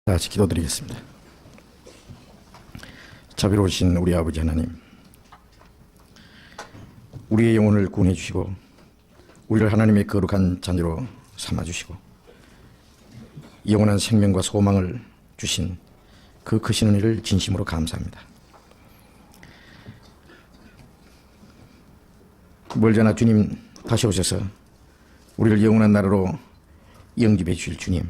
같이 기도드리겠습니다. 자비로우신 우리 아버지 하나님, 우리의 영혼을 구원해 주시고 우리를 하나님의 거룩한 자녀로 삼아주시고 영원한 생명과 소망을 주신 그 크신 은혜를 진심으로 감사합니다. 멀잖아 주님 다시 오셔서 우리를 영원한 나라로 영집해 주실 주님,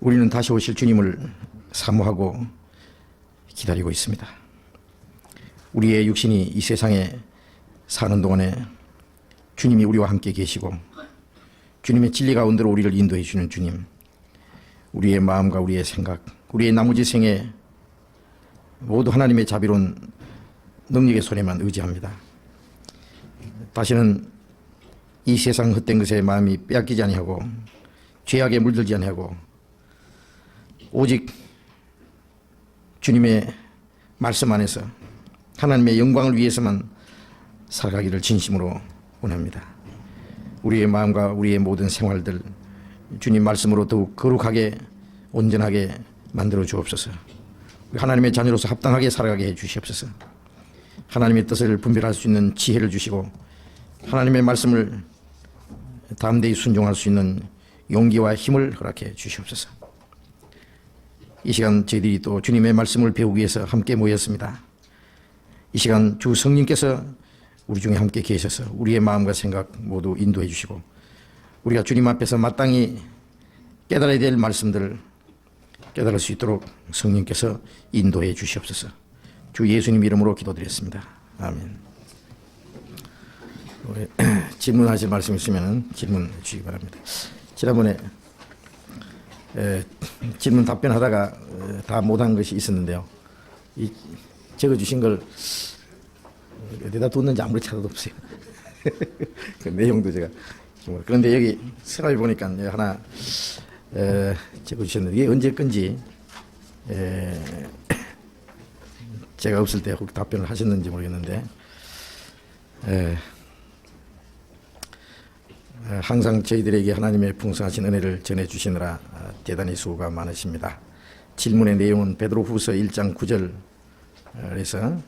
우리는 다시 오실 주님을 사모하고 기다리고 있습니다. 우리의 육신이 이 세상에 사는 동안에 주님이 우리와 함께 계시고 주님의 진리 가운데로 우리를 인도해 주시는 주님, 우리의 마음과 우리의 생각, 우리의 나머지 생에 모두 하나님의 자비로운 능력의 손에만 의지합니다. 다시는 이 세상 헛된 것에 마음이 빼앗기지 아니하고 죄악에 물들지 아니하고 오직 주님의 말씀 안에서 하나님의 영광을 위해서만 살아가기를 진심으로 원합니다. 우리의 마음과 우리의 모든 생활들 주님 말씀으로 더욱 거룩하게 온전하게 만들어 주옵소서. 하나님의 자녀로서 합당하게 살아가게 해 주시옵소서. 하나님의 뜻을 분별할 수 있는 지혜를 주시고 하나님의 말씀을 담대히 순종할 수 있는 용기와 힘을 허락해 주시옵소서. 이 시간 저희들이 또 주님의 말씀을 배우기 위해서 함께 모였습니다. 이 시간 주 성령께서 우리 중에 함께 계셔서 우리의 마음과 생각 모두 인도해 주시고 우리가 주님 앞에서 마땅히 깨달아야 될 말씀들을 깨달을 수 있도록 성령께서 인도해 주시옵소서. 주 예수님 이름으로 기도드렸습니다. 아멘. 질문하실 말씀 있으면 질문해 주시기 바랍니다. 지난번에 질문 답변하다가 다 못한 것이 있었는데요. 이 적어주신 걸 어디다 뒀는지 아무리 찾아도 없어요. 그 내용도 제가. 그런데 여기 서랍에 보니까 하나 적어주셨는데 이게 언제 건지 제가 없을 때 혹 답변을 하셨는지 모르겠는데 항상 저희들에게 하나님의 풍성하신 은혜를 전해주시느라 대단히 수고가 많으십니다. 질문의 내용은 베드로후서 1장 9절에서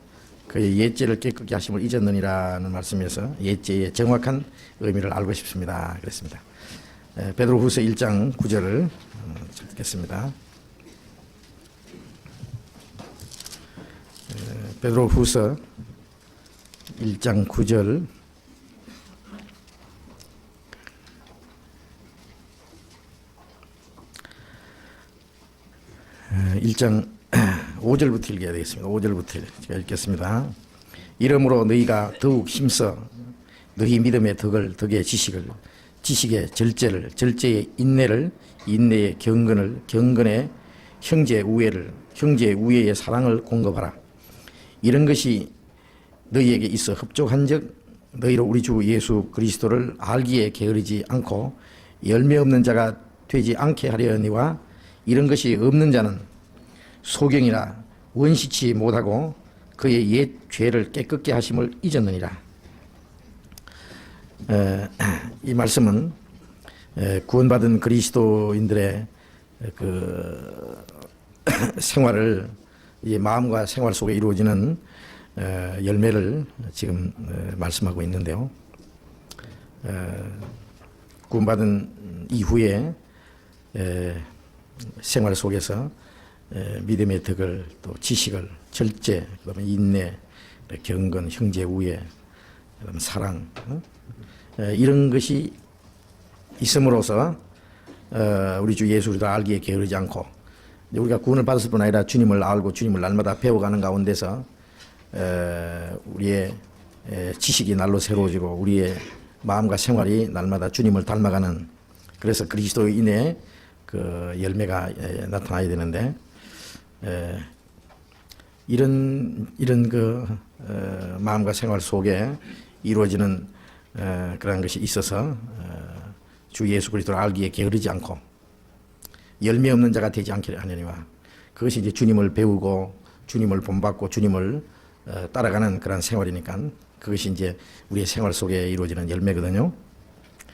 그의 옛죄를 깨끗게 하심을 잊었느니라는 말씀에서 옛죄의 정확한 의미를 알고 싶습니다. 그랬습니다. 베드로후서 1장 9절을 읽겠습니다. 베드로후서 1장 9절 1장 5절부터 읽어야 되겠습니다. 5절부터 제가 읽겠습니다. 이러므로 너희가 더욱 힘써 너희 믿음의 덕의 지식의 절제를, 절제의 인내를, 인내의 경건을, 경건의 형제 우애를, 형제 우애의 사랑을 공급하라. 이런 것이 너희에게 있어 흡족한즉 너희로 우리 주 예수 그리스도를 알기에 게으르지 않고 열매 없는 자가 되지 않게 하려니와 이런 것이 없는 자는 소경이라 원시치 못하고 그의 옛 죄를 깨끗게 하심을 잊었느니라. 이 말씀은 구원받은 그리스도인들의 그 생활을 이 마음과 생활 속에 이루어지는 열매를 지금 말씀하고 있는데요. 구원받은 이후에 생활 속에서 믿음의 덕을 또 지식을 절제, 그다음에 인내, 경건, 형제 우애, 그다음에 사랑 이런 것이 있음으로써 우리 주 예수 그리스도를 알기에 게으르지 않고 우리가 구원을 받았을 뿐 아니라 주님을 알고 주님을 날마다 배워가는 가운데서 우리의 지식이 날로 새로워지고 우리의 마음과 생활이 날마다 주님을 닮아가는, 그래서 그리스도로 인해 그 열매가 나타나야 되는데 이런 그 마음과 생활 속에 이루어지는 그런 것이 있어서 주 예수 그리스도를 알기에 게으르지 않고 열매 없는 자가 되지 않게 하느니와, 그것이 이제 주님을 배우고 주님을 본받고 주님을 따라가는 그런 생활이니까 그것이 이제 우리의 생활 속에 이루어지는 열매거든요.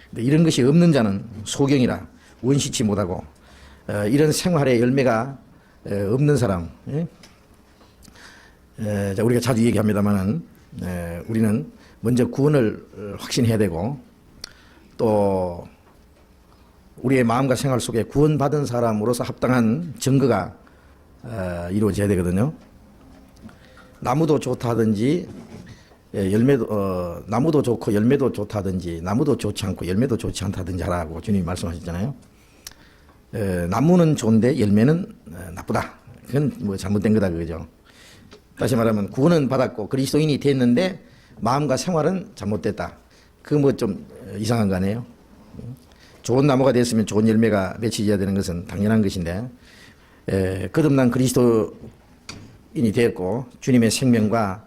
근데 이런 것이 없는 자는 소경이라 원시치 못하고 이런 생활의 열매가 없는 사람, 자, 우리가 자주 얘기합니다만은 우리는 먼저 구원을 확신해야 되고 또 우리의 마음과 생활 속에 구원받은 사람으로서 합당한 증거가 이루어져야 되거든요. 나무도 좋다든지 열매도 나무도 좋고 열매도 좋다든지 나무도 좋지 않고 열매도 좋지 않다든지 하라고 주님이 말씀하셨잖아요. 나무는 좋은데 열매는 나쁘다. 그건 뭐 잘못된 거다 그거죠. 다시 말하면 구원은 받았고 그리스도인이 됐는데 마음과 생활은 잘못됐다. 그 뭐 좀 이상한 거 아니에요? 좋은 나무가 됐으면 좋은 열매가 맺혀져야 되는 것은 당연한 것인데 거듭난 그리스도인이 되었고 주님의 생명과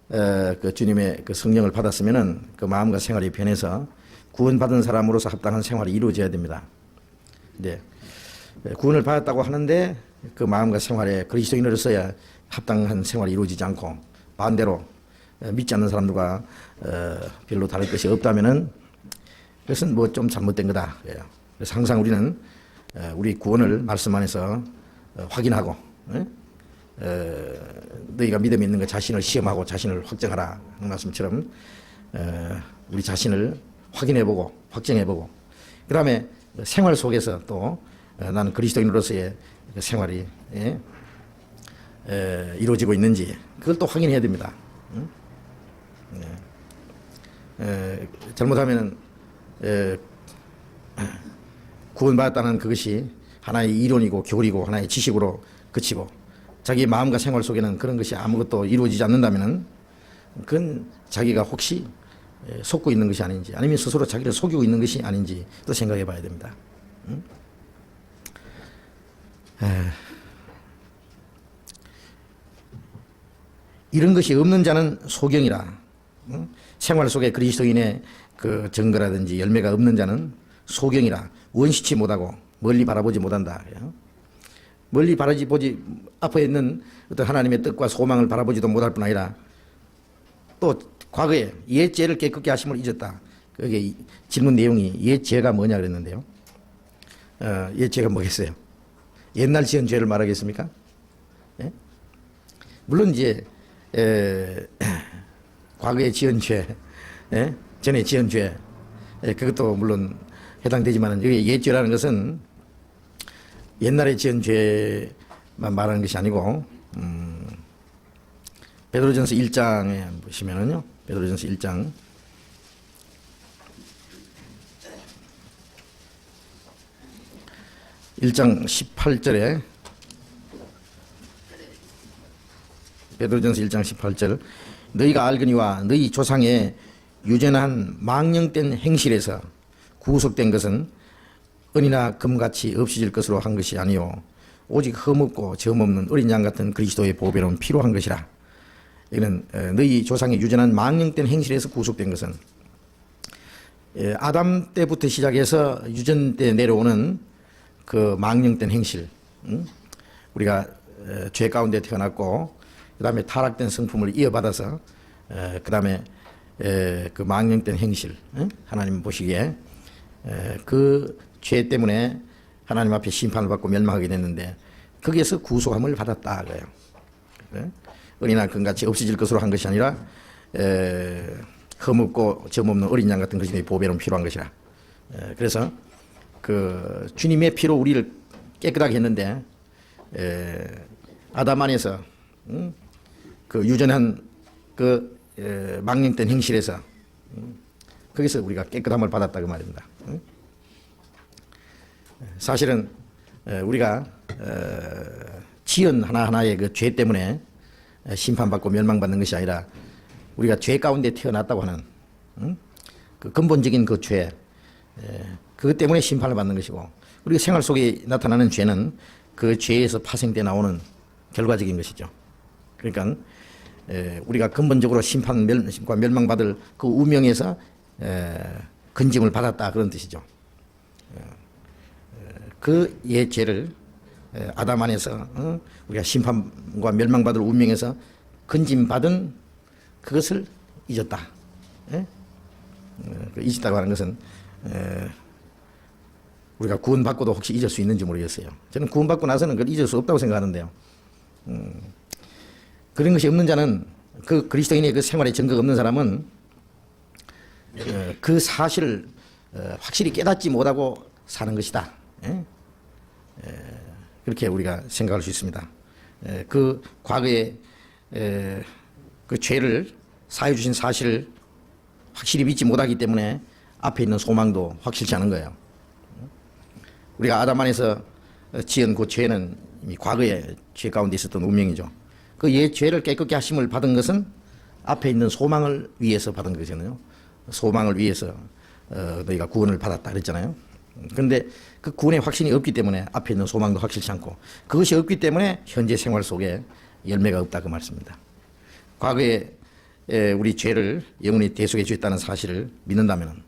그 주님의 그 성령을 받았으면은 그 마음과 생활이 변해서 구원받은 사람으로서 합당한 생활이 이루어져야 됩니다. 네. 구원을 받았다고 하는데 그 마음과 생활에 그리스도인으로서야 합당한 생활이 이루어지지 않고 반대로 믿지 않는 사람들과 별로 다를 것이 없다면은 그것은 뭐 좀 잘못된 거다. 그래서 항상 우리는 우리 구원을 말씀 안에서 확인하고 너희가 믿음이 있는 것 자신을 시험하고 자신을 확정하라 하는 말씀처럼 우리 자신을 확인해보고 확정해보고 그 다음에 생활 속에서 또 나는 그리스도인으로서의 생활이 이루어지고 있는지 그걸 또 확인해야 됩니다. 잘못하면 구원받았다는 그것이 하나의 이론이고 교리고 하나의 지식으로 그치고 자기 마음과 생활 속에는 그런 것이 아무것도 이루어지지 않는다면 그건 자기가 혹시 속고 있는 것이 아닌지 아니면 스스로 자기를 속이고 있는 것이 아닌지 또 생각해 봐야 됩니다. 이런 것이 없는 자는 소경이라. 생활 속에 그리스도인의 그 증거라든지 열매가 없는 자는 소경이라. 원시치 못하고 멀리 바라보지 못한다. 멀리 바라보지 앞에 있는 어떤 하나님의 뜻과 소망을 바라보지도 못할 뿐 아니라 또 과거에 옛 죄를 깨끗게 하심을 잊었다. 그게 질문 내용이 옛 죄가 뭐냐 그랬는데요. 옛 죄가 뭐겠어요? 옛날 지은 죄를 말하겠습니까? 예? 물론 이제 과거에 지은 죄, 전에 지은 죄, 그것도 물론 해당되지만 여기 옛 죄라는 것은 옛날에 지은 죄만 말하는 것이 아니고 베드로전서 1장에 보시면은요. 베드로전서 1장 1장 18절에 베드로전서 1장 18절 너희가 알거니와 너희 조상의 유전한 망령된 행실에서 구속된 것은 은이나 금같이 없어질 것으로 한 것이 아니요 오직 흠없고 점없는 어린 양 같은 그리스도의 보배로운 피로 한 것이라. 이는 너희 조상의 유전한 망령된 행실에서 구속된 것은 아담 때부터 시작해서 유전 때 내려오는 그 망령된 행실, 우리가 죄 가운데 태어났고 그 다음에 타락된 성품을 이어받아서 그 다음에 그 망령된 행실, 하나님 보시기에 그 죄 때문에 하나님 앞에 심판을 받고 멸망하게 됐는데 거기에서 구속함을 받았다 그래요. 은이나 금같이 없어질 것으로 한 것이 아니라 흠없고 점없는 어린 양 같은 것이 보배로운 필요한 것이라. 그래서 그 주님의 피로 우리를 깨끗하게 했는데 아담 안에서 그 유전한 그 망령된 행실에서 거기서 우리가 깨끗함을 받았다 그 말입니다. 사실은 우리가 지은 하나하나의 그 죄 때문에 심판받고 멸망받는 것이 아니라 우리가 죄 가운데 태어났다고 하는 그 근본적인 그 죄, 그것 때문에 심판을 받는 것이고 우리가 생활 속에 나타나는 죄는 그 죄에서 파생돼 나오는 결과적인 것이죠. 그러니까 우리가 근본적으로 심판과 멸망받을 그 운명에서 건짐을 받았다 그런 뜻이죠. 그 옛 죄를 아담 안에서 우리가 심판과 멸망받을 운명에서 건짐받은 그것을 잊었다. 잊었다고 하는 것은 우리가 구원받고도 혹시 잊을 수 있는지 모르겠어요. 저는 구원받고 나서는 그걸 잊을 수 없다고 생각하는데요. 그런 것이 없는 자는, 그 그리스도인의 그 생활에 증거가 없는 사람은 그 사실을 확실히 깨닫지 못하고 사는 것이다. 그렇게 우리가 생각할 수 있습니다. 그 과거에 그 죄를 사해 주신 사실을 확실히 믿지 못하기 때문에 앞에 있는 소망도 확실치 않은 거예요. 우리가 아담 안에서 지은 그 죄는 이미 과거의 죄 가운데 있었던 운명이죠. 그 옛 죄를 깨끗게 하심을 받은 것은 앞에 있는 소망을 위해서 받은 거잖아요. 소망을 위해서 너희가 구원을 받았다 그랬잖아요. 그런데 그 구원의 확신이 없기 때문에 앞에 있는 소망도 확실치 않고, 그것이 없기 때문에 현재 생활 속에 열매가 없다 그 말씀입니다. 과거에 우리 죄를 영원히 대속해 주셨다는 사실을 믿는다면,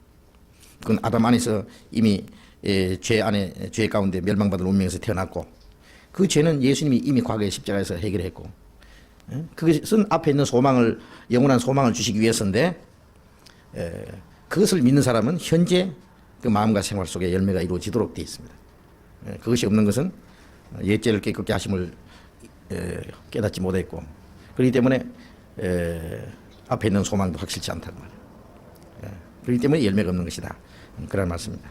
그건 아담 안에서 이미 죄 가운데 멸망받을 운명에서 태어났고, 그 죄는 예수님이 이미 과거에 십자가에서 해결했고, 그것은 앞에 있는 소망을, 영원한 소망을 주시기 위해서인데, 그것을 믿는 사람은 현재 그 마음과 생활 속에 열매가 이루어지도록 되어 있습니다. 그것이 없는 것은 옛죄를 깨끗게 하심을 깨닫지 못했고, 그렇기 때문에 앞에 있는 소망도 확실치 않다고 말이에요. 그렇기 때문에 열매가 없는 것이다. 그런 말씀입니다.